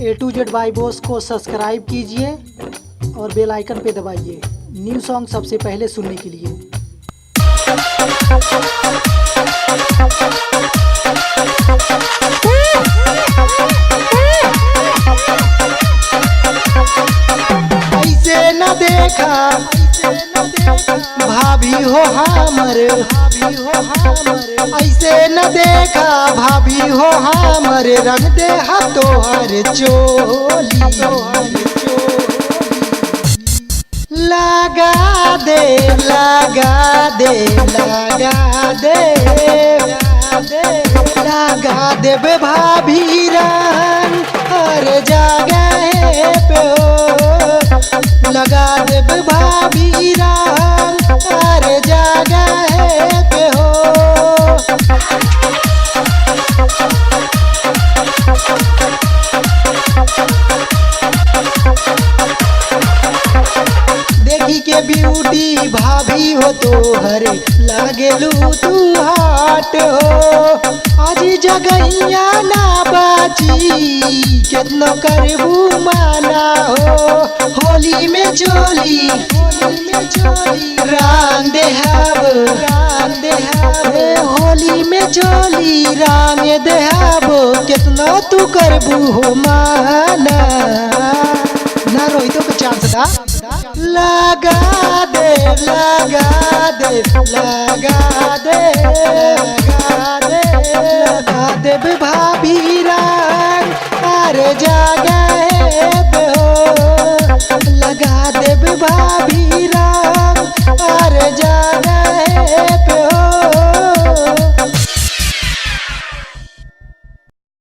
A to Z by boss को subscribe कीजिए और बेल आइकन पे दबाइए न्यू सॉन्ग सबसे पहले सुनने के लिए। ऐसे न देखा भाभी हो हमर, ऐसे न देखा भाभी हो हमर, रंग दे तोहर चोली, लगा दे लगा दे लगा दे लगा दे बे भाभी रंग हर जगह पे हो, लगा दे बे भाभी रंग हर जगह पे हो। देखी के ब्यूटी भाभी हो तोहर लागेलू तू हाट हो, आज जगैया ना बाची कितनो करबू माना हो। होली में चोली रंग देहब, होली में चोली रंग देहब, कितना तू करबू हो माना। ना रोहितों को चांस दा, लगा दे लगा दे लगा दे लगा दे लगा दे भाभी रा